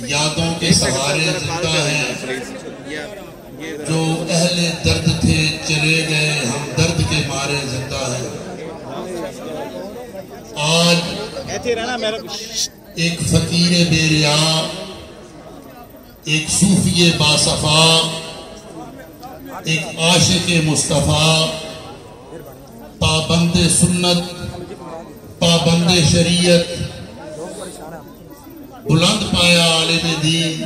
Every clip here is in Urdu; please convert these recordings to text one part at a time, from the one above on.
یادوں کے سہارے زندہ ہیں، جو اہل درد تھے چلے گئے، ہم درد کے مارے زندہ ہیں۔ آج ایک فقیر بے ریا، ایک صوفی باصفا، ایک عاشق مصطفیٰ، پابند سنت، پابند شریعت، بلند پایا عالم دین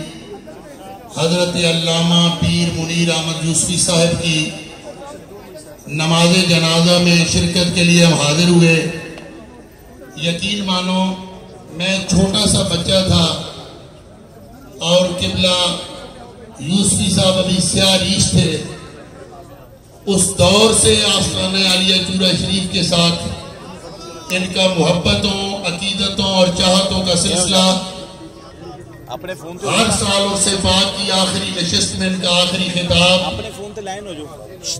حضرت علامہ پیر منیر احمد یوسفی صاحب کی نماز جنازہ میں شرکت کے لیے ہم حاضر ہوئے۔ یقین مانو میں چھوٹا سا بچہ تھا اور قبلہ یوسفی صاحب ابھی سیاہ ریش تھے۔ اس دور سے آستانہ عالیہ چورہ شریف کے ساتھ ان کا محبتوں، عقیدتوں اور چاہتوں کا سلسلہ ہر سال اور سے بعد کی آخری نشست میں ان کا آخری خطاب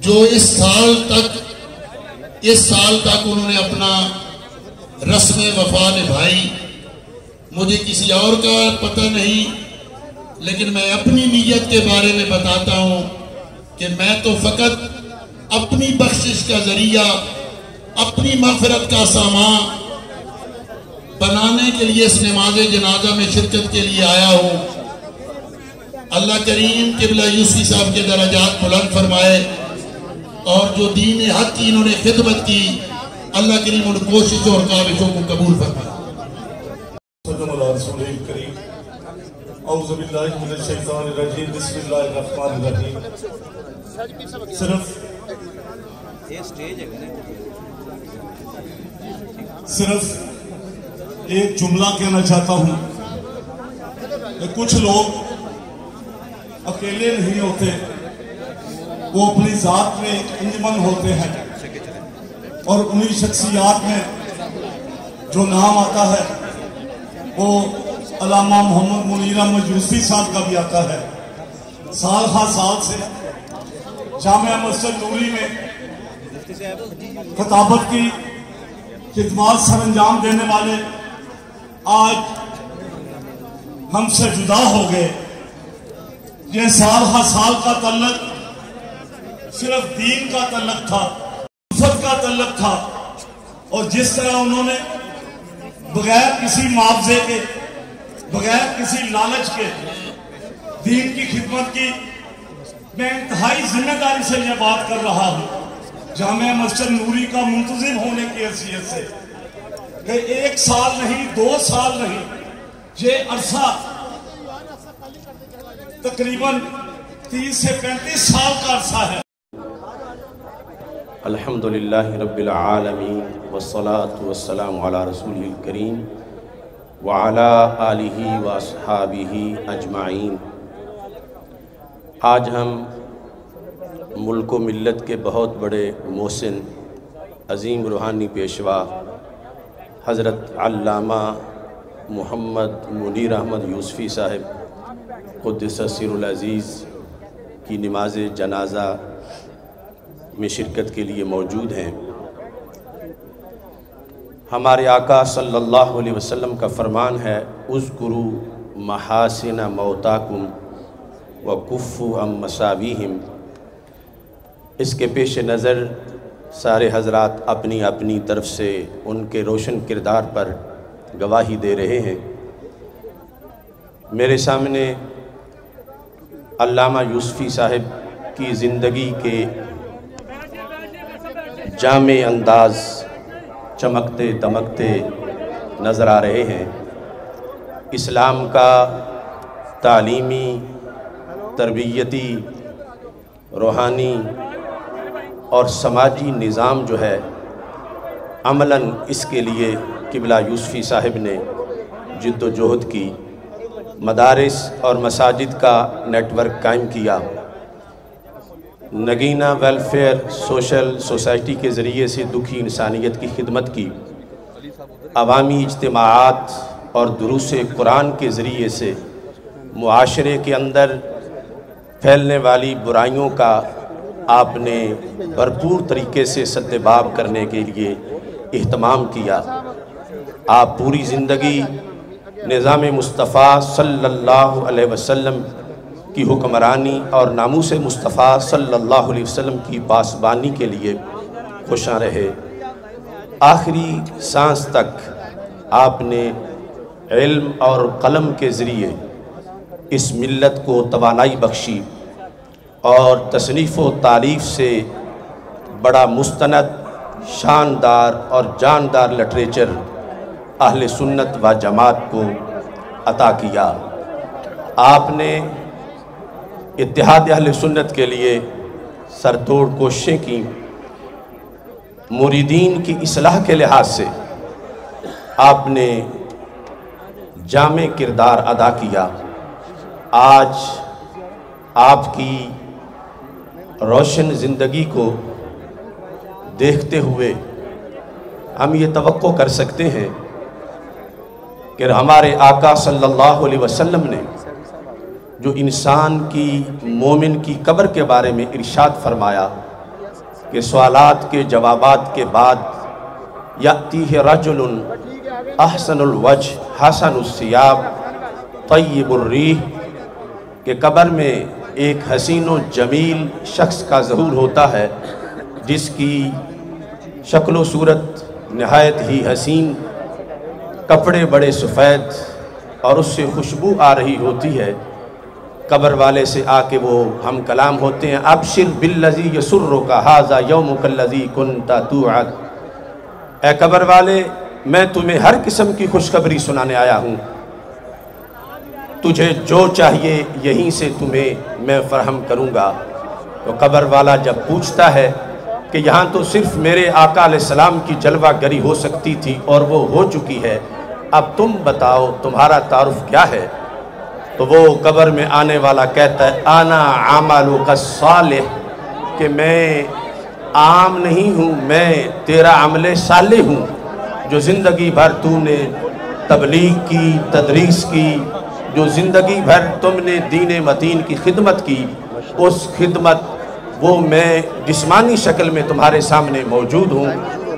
جو اس سال تک انہوں نے اپنا رسم وفا نبھائی۔ مجھے کسی اور کا پتہ نہیں، لیکن میں اپنی نیت کے بارے میں بتاتا ہوں کہ میں تو فقط اپنی بخشش کا ذریعہ، اپنی مغفرت کا سامان بنانے کے لیے اس نماز جنازہ میں شرکت کے لیے آیا ہوں۔ اللہ کریم قبلہ یوسفی صاحب کے درجات بلند فرمائے، اور جو دین حق کی انہوں نے خدمت کی، اللہ کریم ان کوششوں اور کاوشوں کو قبول فرمائے۔ صلی اللہ علیہ رسول کریم، اعوذ باللہ من الشیطان الرجیم، بسم اللہ الرحمن الرحیم۔ صرف ایک جملہ کہنا چاہتا ہوں کہ کچھ لوگ اکیلے نہیں ہوتے، وہ اپنی ذات میں ایک انجمن ہوتے ہیں، اور انہی شخصیات میں جو نام آتا ہے وہ علامہ محمد منیر احمد یوسفی صاحب کا بھی آتا ہے۔ سال ہر سال سے جامعہ مسجد نوری میں خطابت کی خدمات سر انجام دینے والے آج ہم سے جدا ہو گئے۔ یہ سال ہر سال کا تعلق صرف دین کا تعلق تھا، الفت کا تعلق تھا، اور جس طرح انہوں نے بغیر کسی معاوضے کے، بغیر کسی لالچ کے دین کی خدمت کی، میں انتہائی ذمہ داری سے یہ بات کر رہا ہوں جامعہ مسجد نوری کا منتظم ہونے کی حیثیت سے کہ 1 سال نہیں، 2 سال نہیں، یہ عرصہ تقریباً 30 سے 35 سال کا عرصہ ہے۔ الحمدللہ رب العالمین والصلاة والسلام علی رسول الکریم وعلی آلہ واصحابہ اجمعین۔ آج ہم ملک و ملت کے بہت بڑے محسن، عظیم روحانی پیشوا حضرت علامہ محمد منیر احمد یوسفی صاحب قدس سر العزیز کی نماز جنازہ میں شرکت کے لیے موجود ہیں۔ ہمارے آقا صلی اللہ علیہ وسلم کا فرمان ہے، اذکروا محاسن موتاکم وکفوا عن مساویہم۔ اس کے پیش نظر سارے حضرات اپنی اپنی طرف سے ان کے روشن کردار پر گواہی دے رہے ہیں۔ میرے سامنے علامہ یوسفی صاحب کی زندگی کے جامع انداز چمکتے دمکتے نظر آ رہے ہیں۔ اسلام کا تعلیمی، تربیتی، روحانی اور سماجی نظام جو ہے، عملاً اس کے لیے قبلہ یوسفی صاحب نے جد و جہد کی، مدارس اور مساجد کا نیٹ ورک قائم کیا، نگینہ ویلفیئر سوشل سوسائٹی کے ذریعے سے دکھی انسانیت کی خدمت کی، عوامی اجتماعات اور دروس قرآن کے ذریعے سے معاشرے کے اندر پھیلنے والی برائیوں کا آپ نے بھرپور طریقے سے سدباب کرنے کے لیے اہتمام کیا۔ آپ پوری زندگی نظام مصطفیٰ صلی اللہ علیہ وسلم کی حکمرانی اور ناموس مصطفیٰ صلی اللہ علیہ وسلم کی پاسبانی کے لیے خوشاں رہے۔ آخری سانس تک آپ نے علم اور قلم کے ذریعے اس ملت کو توانائی بخشی اور تصنیف و تعریف سے بڑا مستند، شاندار اور جاندار لٹریچر اہل سنت و جماعت کو عطا کیا۔ آپ نے اتحاد اہل سنت کے لیے سر توڑ کوششیں کی، مریدین کی اصلاح کے لحاظ سے آپ نے جامع کردار ادا کیا۔ آج آپ کی روشن زندگی کو دیکھتے ہوئے ہم یہ توقع کر سکتے ہیں کہ ہمارے آقا صلی اللہ علیہ وسلم نے جو انسان کی، مومن کی قبر کے بارے میں ارشاد فرمایا کہ سوالات کے جوابات کے بعد یأتیہ رجل احسن الوجہ حسن الثیاب طیب الریح، کہ قبر میں ایک حسین و جمیل شخص کا ظہور ہوتا ہے جس کی شکل و صورت نہایت ہی حسین، کپڑے بڑے سفید اور اس سے خوشبو آ رہی ہوتی ہے۔ قبر والے سے آ کے وہ ہم کلام ہوتے ہیں، ابشر بالذی یسرک ھذا یومک الذی کنت توعد، اے قبر والے میں تمہیں ہر قسم کی خوشخبری سنانے آیا ہوں، تجھے جو چاہیے یہیں سے تمہیں میں فراہم کروں گا۔ تو قبر والا جب پوچھتا ہے کہ یہاں تو صرف میرے آقا علیہ السلام کی جلوہ گری ہو سکتی تھی اور وہ ہو چکی ہے، اب تم بتاؤ تمہارا تعارف کیا ہے؟ تو وہ قبر میں آنے والا کہتا ہے انا عملک الصالح، کہ میں عام نہیں ہوں، میں تیرا عمل صالح ہوں، جو زندگی بھر تو نے تبلیغ کی، تدریس کی، جو زندگی بھر تم نے دین متین کی خدمت کی، اس خدمت وہ میں جسمانی شکل میں تمہارے سامنے موجود ہوں۔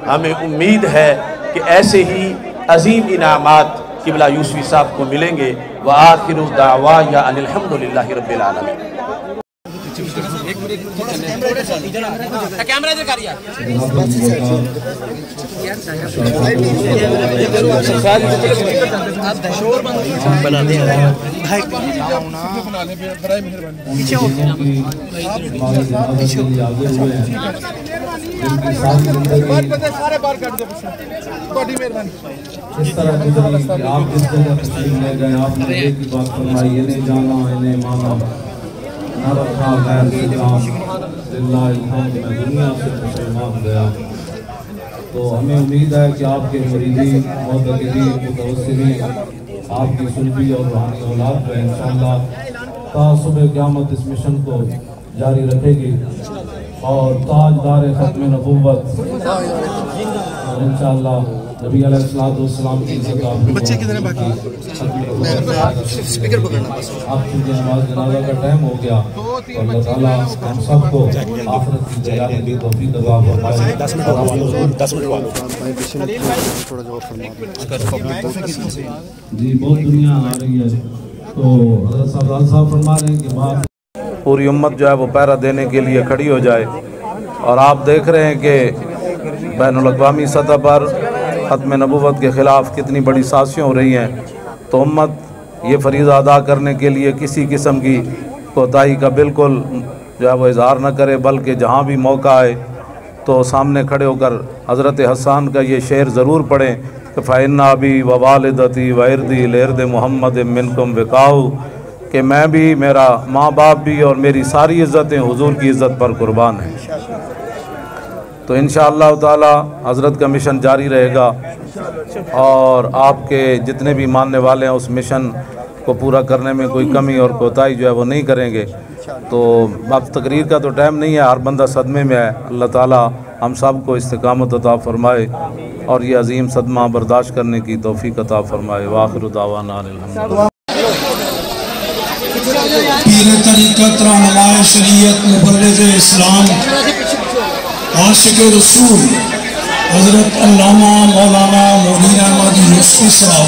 ہمیں امید ہے کہ ایسے ہی عظیم انعامات قبلہ یوسفی صاحب کو ملیں گے۔ وآخر دعوانا ان الحمدللہ رب العالمین۔ کیمرہ ادھر کر یار۔ بنا دیں پیچھے ہو سارے بار کٹ دو، بڑی مہربانی۔ اس طرح گزری کہ آپ جس جگہ تشریف لے گئے، آپ نے ایک ہی بات فرمائی، انہیں جانا انہیں مانا، نہ رکھا غیر سے کام، للہ الحمد میں دنیا سے مسلمان گیا۔ تو ہمیں امید ہے کہ آپ کے مریدین، معتقدین، متوسلین آپ کی سلبی اور روحانی اولاد پہ انشاءاللہ تا صبح قیامت اس مشن کو جاری رکھے گی اور تاجدار ختم نبوت اور انشاءاللہ نبی علیہ السلام کی عزت بچے کتنے باقی سپیکر پکڑنا بس اب چونکہ نماز جنازہ کا ٹائم ہو گیا تو اللہ تعالیٰ ہم سب کو آخرت کی تیاری کی توفیق عطا فرمائے۔ 10 منٹ والوں تھوڑا جو جی بہت دنیا آ رہی ہے، تو حضرت صاحب فرما رہے ہیں کہ بات پوری امت جو ہے وہ پہرا دینے کے لیے کھڑی ہو جائے، اور آپ دیکھ رہے ہیں کہ بین الاقوامی سطح پر ختم نبوت کے خلاف کتنی بڑی سازشیں ہو رہی ہیں، تو امت یہ فریضہ ادا کرنے کے لیے کسی قسم کی کوتاہی کا بالکل جو ہے وہ اظہار نہ کرے، بلکہ جہاں بھی موقع آئے تو سامنے کھڑے ہو کر حضرت حسان کا یہ شعر ضرور پڑھیں کہ فَإِنَّ أَبِي وَوَالِدَتِي وَإِرْضِي لِإِرْضِ مُحَمَّدٍ مِّنْكُمْ وِقَاءُ، کہ میں بھی، میرا ماں باپ بھی اور میری ساری عزتیں حضور کی عزت پر قربان ہیں۔ تو انشاءاللہ تعالی حضرت کا مشن جاری رہے گا، اور آپ کے جتنے بھی ماننے والے ہیں اس مشن کو پورا کرنے میں کوئی کمی اور کوتاہی جو ہے وہ نہیں کریں گے۔ تو اب تقریر کا تو ٹائم نہیں ہے، ہر بندہ صدمے میں ہے، اللہ تعالی ہم سب کو استقامت عطا فرمائے اور یہ عظیم صدمہ برداشت کرنے کی توفیق عطا فرمائے۔ وآخر دعوانا الحمدللہ۔ پیر طریقت رہنما شریعت مبلغ اسلام عاشق رسول حضرت علامہ مولانا منیر احمد یوسفی صاحب